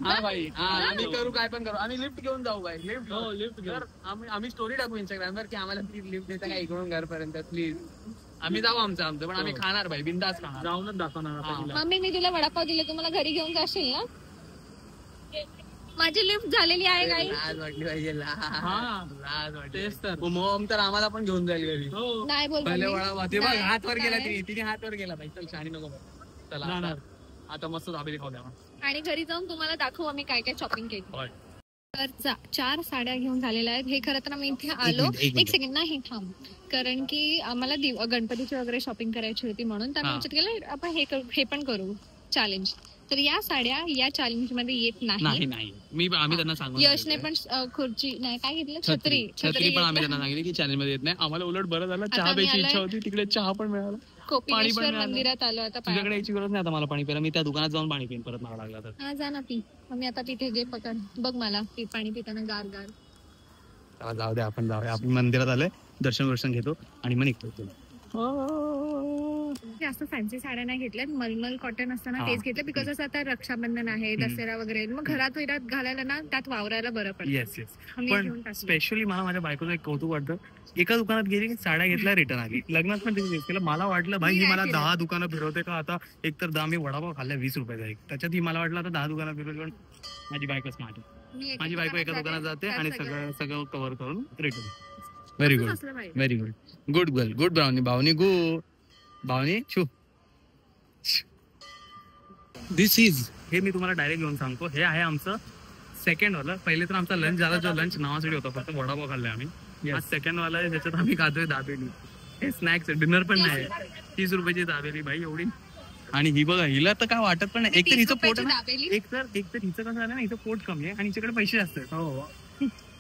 हा भाई आम्ही करू काय पण करू. आम्ही लिफ्ट घेऊन जाऊ भाई. लिफ्ट घेऊ. आम्ही स्टोरी टाकू इंस्टाग्रामवर की आम्हाला प्लीज लिफ्ट देता का इकडून घरपर्यंत प्लीज. आम्ही जाऊ आमचं पण आम्ही खाणार भाई. बिंदास खाणार. जाऊनच दाखवणार. मम्मी मी तुला वडापाव दिले तुम्हाला घरी घेऊन जाशील ना. माझी लिफ्ट झालेली आहे काही. लाज वाटली पाहिजे. लाज वाटते. मॉम तर आम्हाला पण घेऊन जाईल घरी. नाही बोल. हात वर गेला तिने हात वर गेला पाहिजे. चल शाणी नको. चला आता मस्त दाबेली खाऊ द्या. आणि घरी जाऊन तुम्हाला दाखवू आम्ही काय काय शॉपिंग केली. तर 4 साड्या घेऊन झालेल्या आहेत. हे खरं तर मी इथे आलो. एक सेकंड नाही थांब. कारण की आम्हाला गणपतीची वगैरे शॉपिंग करायची होती म्हणून तर विचार केलं आपण हे पण करू चॅलेंज. तर या साड्या या चॅलेंज मध्ये येत नाही. आम्ही त्यांना सांगू. यशने पण खुर्ची नाही काय घेतलं छत्री पण आम्ही त्यांना सांगितलं की चॅलेंज मध्ये येत नाही. आम्हाला उलट बरं झालं. चहा प्यायची इच्छा होती. तिकडे चहा पण मिळाला. कोपिनेश्वर मंदिरात आलो. आता तुझ्याकडे यायची गरज नाही आता मला पाणी प्यायला. मी त्या दुकानात जाऊन पाणी पिन परत मला लागला तर. हा जा ना पी. मी आता तिथे जे पकड बघ मला पाणी पिताना गार गार. चला जाऊ दे आपण जाऊया. आपण मंदिरात आलोय. दर्शन घेतो आणि मग निघतो. जास्त फॅन्सी साड्या नाही घेतल्यात, मलमल कॉटन असताना तेच घेतलं, बिकॉज असं आता रक्षाबंधन आहे, दसरा वगैरे, मग घरात विरात घालायला ना त्यात वावरायला बरं पडतं. Yes yes. पण स्पेशली मला माझ्या बायकोचं एक कौतुक वाटतं, एका दुकानात गेली साड्या घेतल्या रिटर्न आली. लग्नात पण तिने मला वाटलं भाई ही मला 10 दुकानं फिरवते का. आता एकतर मी वडापाव खाल्ल्या 20 रुपयाचा एक, त्याच्यात ही मला वाटलं आता 10 दुकानं फिरवली. पण माझी बायको स्मार्ट आहे, माझी बायको एका दुकानात जाते आणि सगळं कव्हर करून return. Very good, very good, good girl, good brownie, Bhavani good, Bhavani छू. दिस इज, हे मी तुम्हाला डायरेक्ट घेऊन सांगतो, हे आहे आमचं सेकंड वाला. पहिले तर आमचा लंच झाला, जो लंच नावासाठी होता, फक्त वडापाव खाल्ला आम्ही. आज सेकंड वाला आहे, ज्याच्यात आम्ही खातोय दाबेली. हे स्नॅक्स डिनर पण नाही, 30 रुपयाची दाबेली भाई एवढी. आणि ही बघा, हिला तर काय वाटत पण नाही. एक तर हिचं पोट एक तर हिचं कसं झालं ना, हिचं पोट कमी आहे आणि हिच्याकडे पैसे जास्त आहेत. हो,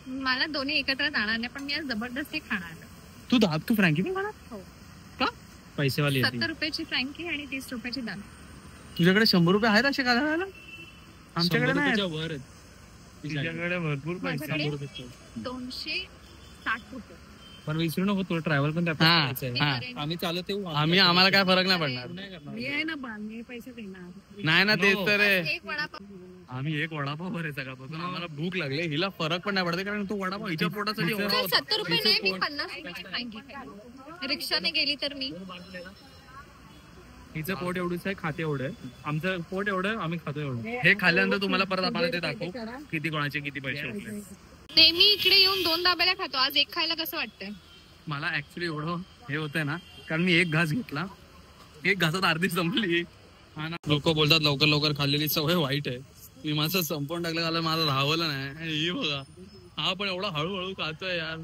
मला दोन्ही एकत्र जाणार नाही, पण मी आज जबरदस्ती खाणार. तू फ्रँकी पण खाणार? हो. का? पैसेवाली 70 रुपयाची फ्रँकी आणि 30 रुपयाची दाल. तुझ्याकडे 100 रुपये आहेत असे खायला? आमच्याकडे नाही. तुझ्याकडे भरपूर पैसे. 260 रुपये. पण विसरू नको, तुला ट्रॅव्हल पण आम्ही चालत येऊ. आम्हाला काय फरक नाही पडणार. मी आहे ना, मी पैसे देणार नाही ना, तेच तर एक वडापाव. आम्ही एक वडापाव भरे सकाळपासून, आम्हाला भूक लागली. हिला फरक पण नाही पडते, कारण तो वडापाव हिच्या पोटासाठी. 70 रुपये नाही, मी 50 रुपयाची फ्रँकी खाल्ली. रिक्षाने गेली तर मी. हिचं पोट एवढंच आहे, खाते एवढं आहे. आमचं पोट एवढं, आम्ही खातो एवढं. हे खाल्ल्यानंतर तुम्हाला परत आम्हाला ते दाखवू किती कोणाचे किती पैसे होते. नेहमी इकडे येऊन 2 दाबेल्या खातो, आज एक खायला कसं वाटतंय? मला ऍक्च्युली एवढं हे होतंय ना, कारण मी एक घास घेतला, एक घासात अर्धी संपली. लोक बोलतात लवकर लवकर खाल्लेली सवय वाईट आहे. मी माझं संपवून टाकलं, मला राहवलं नाही. आणि ही बघा, हा पण एवढा हळूहळू खातोय यार.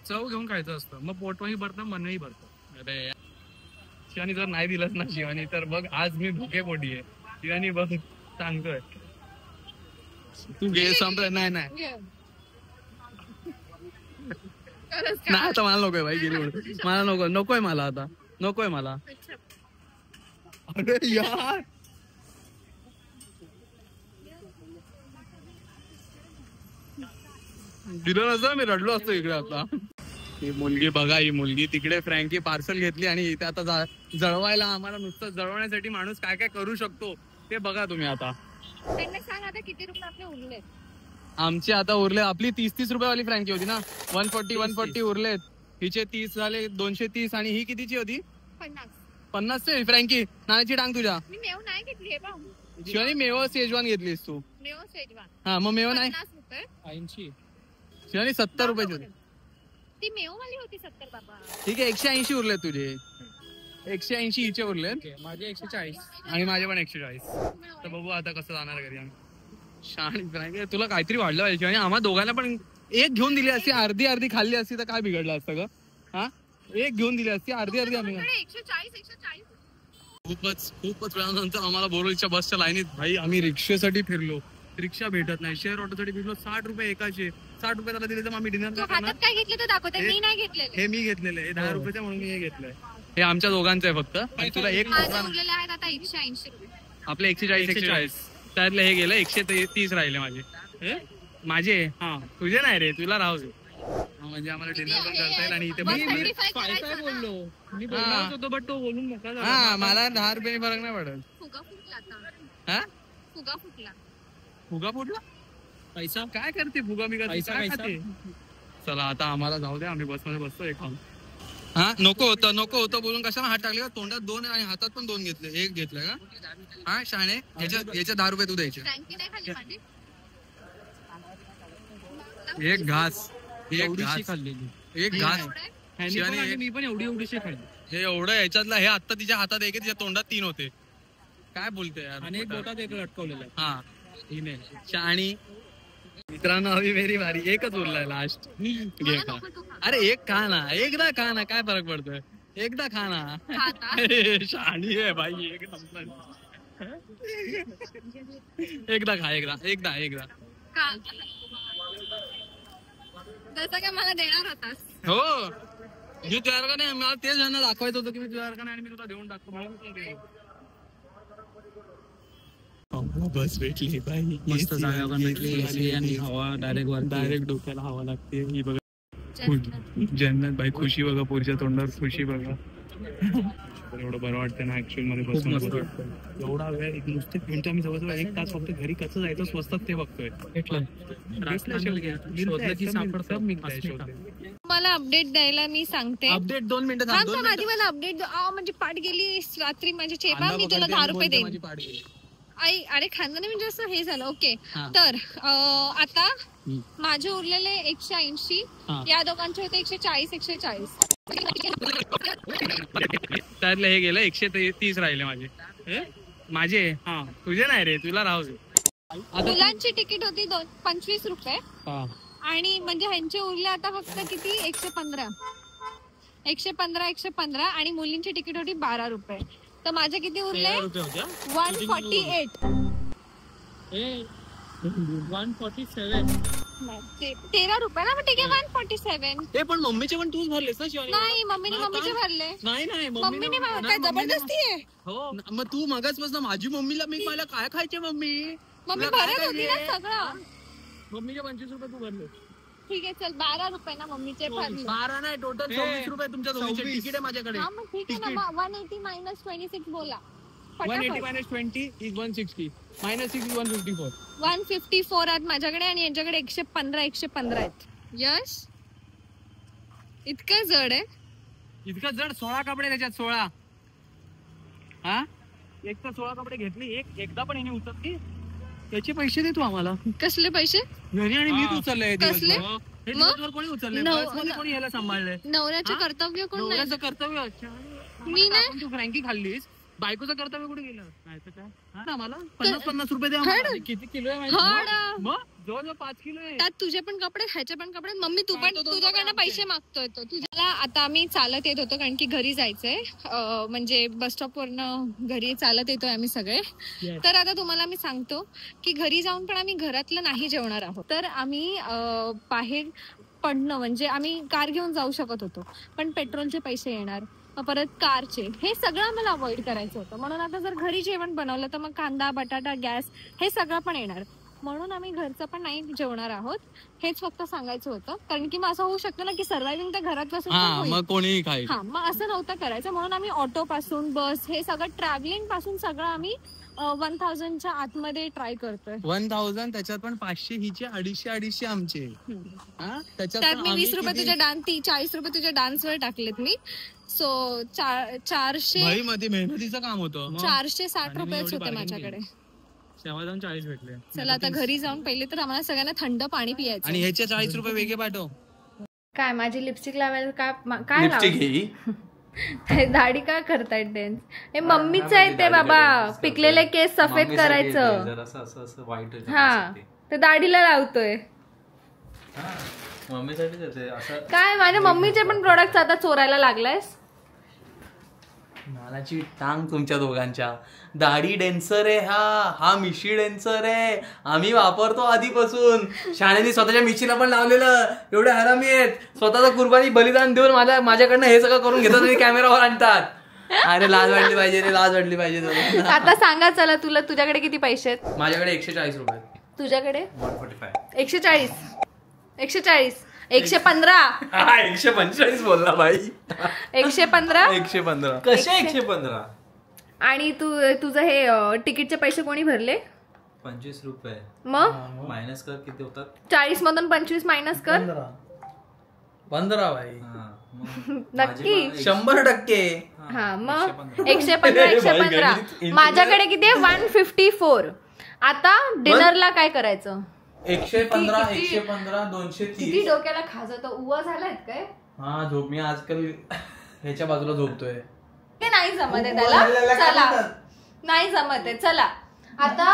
चव घेऊन खायचं असतं, मग पोटही भरतं, मनही भरतं. अरे शिवानी जर नाही दिलंच ना शिवानी, तर बघ आज मी भुके पोटी आहे. शिवानी बघ सांगतोय, तू घे संपलं. नाही नाही आता मला नकोय भाई, गेली मला नकोय मला, आता नकोय मला. अरे यार दिलं नसतं, मी रडलो असतो इकडे. आता ही मुलगी बघा, ही मुलगी तिकडे फ्रँकी पार्सल घेतली आणि इथे आता जळवायला, आम्हाला नुसतं जळवण्यासाठी माणूस काय काय करू शकतो ते बघा तुम्ही. आता त्यांना सांग आता किती रुपये आपले उरले. आमचे आता उरले, आपली 30 रुपयावाली फ्रँकी होती ना, 140 उरलेत. हिचे 30 झाले, 230. आणि ही कितीची होती? 50 फ्रँकी. नाण्याची टांग तुझ्या. मी मेव नाही घेतली आहे बा. शिवानी मेव सेजवान घेतलीस तू. मेव सेजवान. हा मग मेव नाही. 50 रुपये. 80. शिवानी 70 रुपयाची होती. ती मेव वाली होती 70 बाबा. ठीक आहे, 180 उरले तुझे. 180 हिचे उरले, माझे 140 आणि माझे पण 140. तर बघू आता कसं जाणार घरी आम्ही. शाळी तुला काहीतरी वाढलं पाहिजे. आणि आम्हा दोघांना पण एक घेऊन दिली असती, अर्धी अर्धी खाल्ली असती तर काय बिघडलं असतं ग. हा, एक घेऊन दिली असती, अर्धी अर्धी आम्ही. 140. खूपच वेळानंतर आम्हाला बोरोलीच्या बसच्या लाईनीत भाई आम्ही रिक्षेसाठी फिरलो. रिक्षा भेटत नाही, शेअर ऑटोसाठी फिरलो. 60 रुपये एकाचे. 60 रुपये त्याला दिले तर आम्ही डिनर काय घेतलं तर दाखवते. मी नाही घेतलेलं. हे मी घेतलेलं आहे 10 रुपयाच्या, म्हणून मी हे घेतलंय. हे आमच्या दोघांचं आहे फक्त. आणि तुला एक उरलेले आहेत आता 180 रुपये. आपले 140 त्यातले हे गेले, 130 राहिले माझे. हा तुझे नाही रे, तुला राहू दे. म्हणजे आम्हाला डिनर पण करता येईल. आणि इथे काय बोललो मी होतो, बट तो बोलून मोकळा. हा मला 10 रुपये फरक नाही पडत. फुगा फुटला आता. हा फुगा फुटला पैसा काय करते फुगा मी खाते. चला आता आम्हाला जाऊ दे, आम्ही बसमध्ये बसतो. एक हा नको होतं बोलून कशाला हात टाकले का? तोंडात 2 आणि हातात पण 2 घेतले. एक घेतलं का? हा शाणे, याचे 10 रुपये तू द्यायचे. एक घास खाल्लेली, एक घास. मी पण एवढीशी खाल्ली. हे एवढं याच्यातलं, हे आता तिच्या हातात एक, तिच्या तोंडात 3 होते. काय बोलते यार. आणि एक बोटात एक लटकवलेलं. हा हिने शाणी. मित्रांनो अभी मेरी बारी. एकच उरलाय लास्ट. घे खा. अरे एक खा ना, एकदा खा ना, काय फरक पडतोय. एकदा खा ना. शाणी आहे भाई. एकदा खा, एकदा जसं काय मला देणार होतास. हो मी तुझ्या का नाही, मला तेच यांना दाखवायचं होतं की मी तुझ्या का नाही, आणि मी तुला देऊन टाकतो. बस भेटली बाई, मस्त जागा भेटली आणि हवा डायरेक्ट डोक्याला हवा लागते. ही बघा जन्नत भाई, खुशी बघा पुढच्या तोंडावर, खुशी बघा. एवढं बरं वाटतं ना ऍक्च्युअल मध्ये बसून. एवढा वेळ एक नुसते मिनिटं आम्ही जवळजवळ 1 तास फक्त घरी कसं जायचं स्वस्तात ते बघतोय. मला अपडेट द्यायला मी सांगते. अपडेट 2 मिनिटं आधी मला अपडेट म्हणजे पाठ गेली रात्री माझी चेपा, मी तुला 10 रुपये देईन. आई अरे खानदानी म्हणजे असं हे झालं. ओके, तर आता माझे उरलेले 180, या दोघांचे होते 140 140. त्यातलं हे गेलं 130 राहिले माझे. हा तुझे नाही रे, तुला राहू दे. मुलांची तिकीट होती 25 रुपये आणि म्हणजे ह्यांचे उरले आता फक्त किती 115 आणि मुलींची तिकीट होती 12 रुपये. तर माझे किती उरले 148. 13 रुपये ना. मग ठीक आहे 147. ते पण मम्मीचे पण तूच भरलेस ना शिवानी? नाही मम्मीचे भरले. नाही मम्मीने काय जबरदस्ती आहे. हो मग तू मगाचपासून माझी मम्मीला मला काय खायचे मम्मी भरत होती ना सगळं. मम्मीचे 25 रुपये तू भरले. ठीक आहे चल 12 रुपये ना मम्मीचे भरले. 12 नाही, टोटल 26 रुपये तुमच्या दोघीचे तिकीट आहे माझ्याकडे. हा मग ठीक आहे ना. 180 minus 26 बोला. 180 minus 20 is 160. minus 6 is 154. 154 आहेत माझ्याकडे आणि यांच्याकडे 115 आहेत. यश इतकं जड आहे. इतकं जड 16 कपडे त्याच्यात 16. हा एक तर 16 कपडे घेतली, एकदा पण हिने उचलली. त्याचे पैसे दे तू आम्हाला. कसले पैसे? घरी आणि मी उचलले. कसले? कोणी उचलले? कोणी ह्याला सांभाळले? नवऱ्याचे कर्तव्य कोण? नवऱ्याचं कर्तव्य मी नाही. तू फ्रँकी खाल्लीस, बायकोचं कर्तव्य कुठे गेलं? नाही तर काय मला 50 रुपये द्या. किती किलो आहे मग? जवळजवळ 5 किलो आहे. त्यात तुझे पण कपडे, ह्याचे पण कपडे. मम्मी तू पण तुझ्याकडनं पैसे मागतोय. तो तुझ्याला आता आम्ही चालत येत होतो कारण की घरी जायचंय. म्हणजे बस स्टॉप वरनं घरी चालत येतोय आम्ही सगळे. तर आता तुम्हाला मी सांगतो की घरी जाऊन पण आम्ही घरातलं नाही जेवणार आहोत. तर आम्ही बाहेर पडणं म्हणजे आम्ही कार घेऊन जाऊ शकत होतो, पण पेट्रोलचे पैसे येणार, परत कारचे, हे सगळं आम्हाला अवॉइड करायचं होतं. म्हणून आता जर घरी जेवण बनवलं तर मग कांदा बटाटा गॅस हे सगळं पण येणार. म्हणून आम्ही घरचं पण नाही जेवणार आहोत. हेच फक्त सांगायचं होतं. कारण की मग असं होऊ शकतं ना की सर्वायव्हिंग तर घरात बसून मग कोणीही खाईल. हा मग असं नव्हतं करायचं. म्हणून आम्ही ऑटो पासून बस हे सगळं ट्रॅव्हलिंग पासून सगळं आम्ही 1000च्या आतमध्ये ट्राय करतोय. 1000 त्याच्यात पण 500 हिचे 250 आमचे. त्यात मी 20 रुपये तुझ्या डान्स 40 रुपये तुझ्या डान्सवर टाकलेत मी. सो 400 मध्ये मेहनतीचं काम होतं. 460 रुपयेच होते माझ्याकडे. 40 भेटले. चला आता घरी जाऊन पहिले तर आम्हाला सगळ्यांना थंड पाणी पियायचं. आणि ह्याचे 40 रुपये वेगळे पाठव. काय माझी लिपस्टिक लावायला काय दाढी का करतायत डेन्स? हे मम्मीच आहे ते बाबा. पिकलेले केस सफेद करायचं. हा ते दाढीला लावतोय. काय माझ्या मम्मीचे पण प्रोडक्ट आता चोरायला लागलायस? नानाची टांग तुमच्या दोघांच्या. दाढी डेन्सर आहे हा मिशी डेन्सर आहे. आम्ही वापरतो आधीपासून. शाळेने स्वतःच्या मिशीला पण लावलेलं. एवढे हरामी आहेत. स्वतःचा कुर्बानी बलिदान देऊन माझ्याकडनं हे सगळं करून घेतात आणि कॅमेरावर आणतात. अरे लाज वाटली पाहिजे रे, लाज वाटली पाहिजे. आता सांगा चला तुझ्याकडे किती पैसे आहेत? माझ्याकडे 140 रुपये. तुझ्याकडे? 145. 140 115 145 बोलला भाई. 115 कसे 115? आणि तुझं हे तिकीटचे पैसे कोणी भरले? 25 रुपये. मग मायनस कर किती होतात? 40 मधून 25 मायनस कर. 15 भाई. नक्की 100%. हा मग 115 माझ्याकडे किती आहे? 154. आता डिनरला काय करायचं? 115 230. किती डोक्याला खाजत उवा झालायत काय? हा झोप. मी आजकाल ह्याच्या बाजूला झोपतोय. ते नाही जमत आहे त्याला. चला नाही जमत आहे. चला आता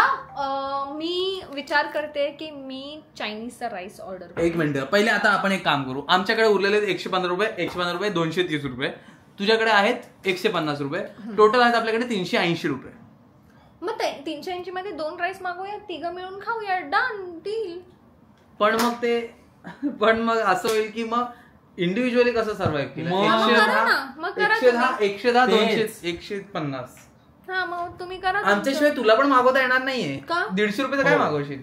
मी विचार करते की मी चायनीजचा राईस ऑर्डर. एक मिनिट पहिले आता आपण एक काम करू. आमच्याकडे उरलेले 115 रुपये 230 रुपये. तुझ्याकडे आहेत 150 रुपये. टोटल आहेत आपल्याकडे 380 रुपये. मग 380 मध्ये 2 राईस मागूया, 3 मिळून खाऊया. Done deal. पण मग असं होईल की मग इंडिव्हिज्युअली कसं सर्वाइव्ह केलं? 110 200 150. हा मग तुम्ही करा. आमच्याशिवाय तुला पण मागवता येणार नाहीये. 150 रुपये काय मागवशील?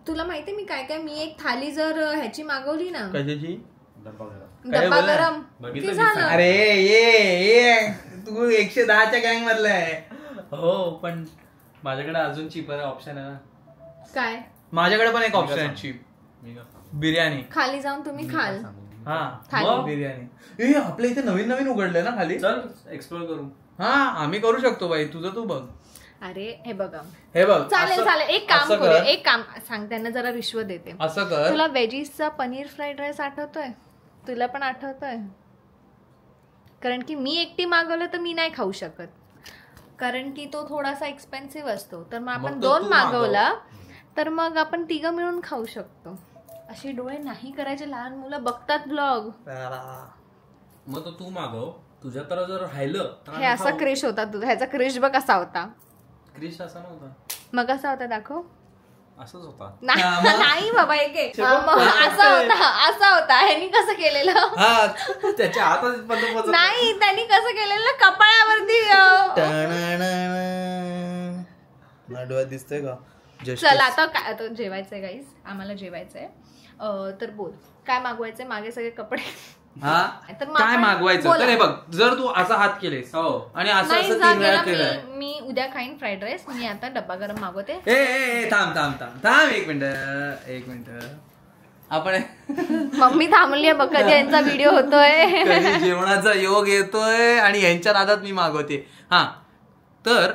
तुला माहितीये मी काय मी एक थाली जर ह्याची मागवली ना. कशाची? डब्बा गरम. अरे ये तू 110च्या गँग मधला आहे. हो पण माझ्याकडे अजून चीपर ऑप्शन आहे ना. काय? माझ्याकडे पण एक ऑप्शन आहे चीप. बिर्याणी. खाली जाऊन तुम्ही खाल. हा बिर्याणी. आपल्या इथे नवीन नवीन उघडलंय ना खाली. चल एक्सप्लोर करू. हा आम्ही करू शकतो बाई. तुझं तू बघ. अरे हे बघ चालेल एक काम करू. एक काम सांग त्यांना जरा रिश्वत देते. असं कर. तुला वेजीसचा पनीर फ्राईड राईस आठवतोय? तुला पण आठवतोय? कारण की मी एकटी मागवलं तर मी नाही खाऊ शकत, कारण की तो थोडासा एक्सपेन्सिव्ह असतो. तर मग आपण 2 मागवला तर मग आपण 3 मिळून खाऊ शकतो. असे डोळे नाही करायचे. लहान मुलं बघतात ब्लॉग. मग तू मागव. तुझ्या तर जर राहिलं हे असा क्रिश होता तुझा. ह्याचा क्रिश बघ कसा होता. क्रिश असा नव्हता. मग कसा होता दाखव. असंच होता. नाही बाबा असा होता. ह्यांनी कसं केलेलं. त्याच्या हातात नाही त्यांनी कसं केलेलं कपाळावरती. दिसतंय का. चला आता जेवायचंय गाईज. आम्हाला जेवायचंय. तर बोल काय मागवायचंय. मागे सगळे कपडे. काय मागवायचं तर हे बघ. जर तू असा हात केलेस आणि असं 3 वेळा केलंय. मी उद्या खाईन फ्राईड राईस. मी आता डब्बा गरम मागवते. थांब एक मिनिट. आपण मम्मी थांबली आहे बघ. कधी यांचा व्हिडिओ होतोय. जेवणाचा योग येतोय आणि यांच्या नादात मी मागवते. तर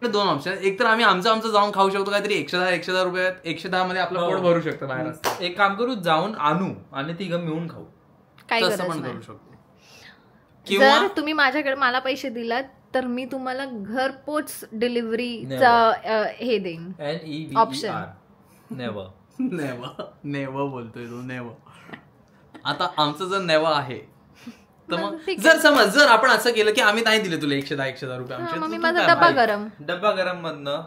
2 ऑप्शन. एक तर आम्ही आमचं जाऊन खाऊ शकतो काहीतरी 110 रुपयात. 110 मध्ये आपलं पोट भरू शकतं बाहेर. एक काम करू जाऊन आणू आणि 3 मिळून खाऊ. तसं पण करू शकतो. जर तुम्ही माझ्याकडे मला पैसे दिलात तर मी तुम्हाला घरपोच डिलिव्हरीचा हे देईन ऑप्शन. नेव्हर बोलतोय तू. नेव्हर. आता आमचं जर नेव्हर आहे तर मग जर आपण असं केलं की आम्ही नाही दिले तुला 110 रुपये आमचे. माझा डब्बा गरम मधनं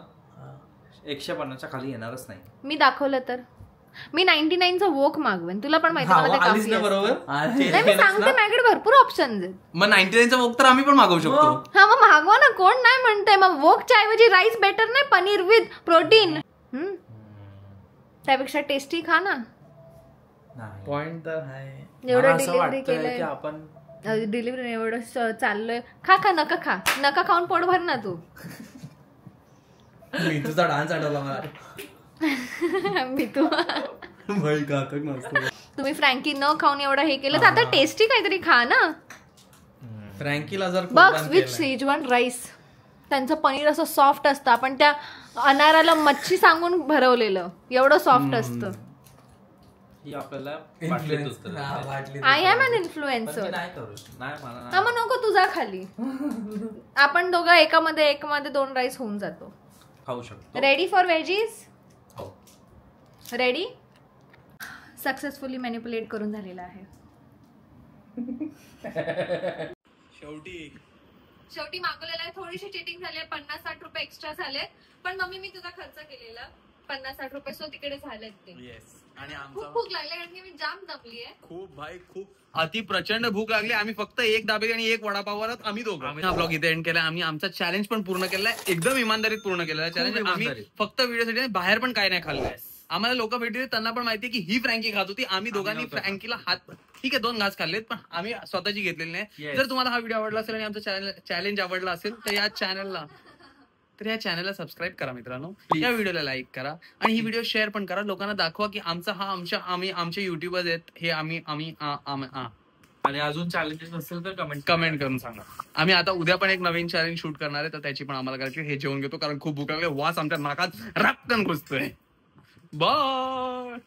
150च्या खाली येणारच नाही. मी दाखवलं तर मी 99चा वोक मागवेन. तुला पण माहिती बरोबर. मी सांगते माझ्याकडे भरपूर ऑप्शन आहेत. मग 99चा वोक तर आम्ही पण मागवू शकतो. हा मग मागवा ना. कोण नाही म्हणतंय. मग वोकच्या ऐवजी राईस बेटर नाही. Paneer with protein. त्यापेक्षा टेस्टी खा ना. पॉइंट तर आहे. एवढं डिलिव्हरी केलंय आपण. डिलिव्हरी एवढं चाललंय. खा नका खाऊन पोट भर ना तू. मी तुझा डान्स आठवला मला. मी तुम्ही फ्रँकी न खाऊन एवढं हे केलं तर आता टेस्टी काहीतरी खा ना. फ्रँकीला जर बग्स विथ शेजवान राईस. त्यांचं पनीर असं सॉफ्ट असतं. आपण त्या अनाराला मच्छी सांगून भरवलेलं एवढं सॉफ्ट असतं. I am an influencer. मग नको तुझा खाली. आपण दोघं एकामध्ये 2 राईस होऊन जातो. खाऊ शकतो. Ready for veggies. Ready. Successfully manipulate करून झालेला आहे. शेवटी मागवलेला आहे. थोडीशी चिटिंग झाली. 50-60 रुपये एक्स्ट्रा झाले. पण मम्मी मी तुझा खर्च केलेला 50-60 रुपये. सो तिकडे झालेत ते. आणि खूप भूक लागली कारण की मी जाम दमलीये. खूप अति प्रचंड भूक लागली. आम्ही फक्त 1 दाबेली आणि 1 वडापाववरच आम्ही दोघं हा ब्लॉग इथे एंड केला. आम्ही आमचा चॅलेंज पण पूर्ण केलाय. एकदम इमानदारीत पूर्ण केलेला चॅलेंज. आम्ही फक्त व्हिडिओसाठी बाहेर पण काय नाही खाल्लंय. आम्हाला लोक भेटले त्यांना पण माहिती की ही फ्रँकी खात होती. आम्ही दोघांनी फ्रँकीला हात ठीक आहे 2 घास खाल्लेत पण आम्ही स्वतःची घेतलेली नाही. जर तुम्हाला हा व्हिडिओ आवडला असेल आणि आमचा चॅलेंज आवडला असेल तर या चॅनलला सबस्क्राईब करा मित्रांनो. या व्हिडिओला लाईक करा आणि ही व्हिडिओ शेअर पण करा. लोकांना दाखवा की आमचे युट्यूबर्स आहेत हे. आम्ही आणि अजून चॅलेंजेस असेल तर कमेंट करून सांगा. आम्ही आता उद्या पण एक नवीन चॅलेंज शूट करणार आहे तर त्याची पण आम्हाला करायची. हे जेवण घेतो कारण खूप भूक लागली. वास आमच्या नाकात रक्कन घुसतोय. बाय.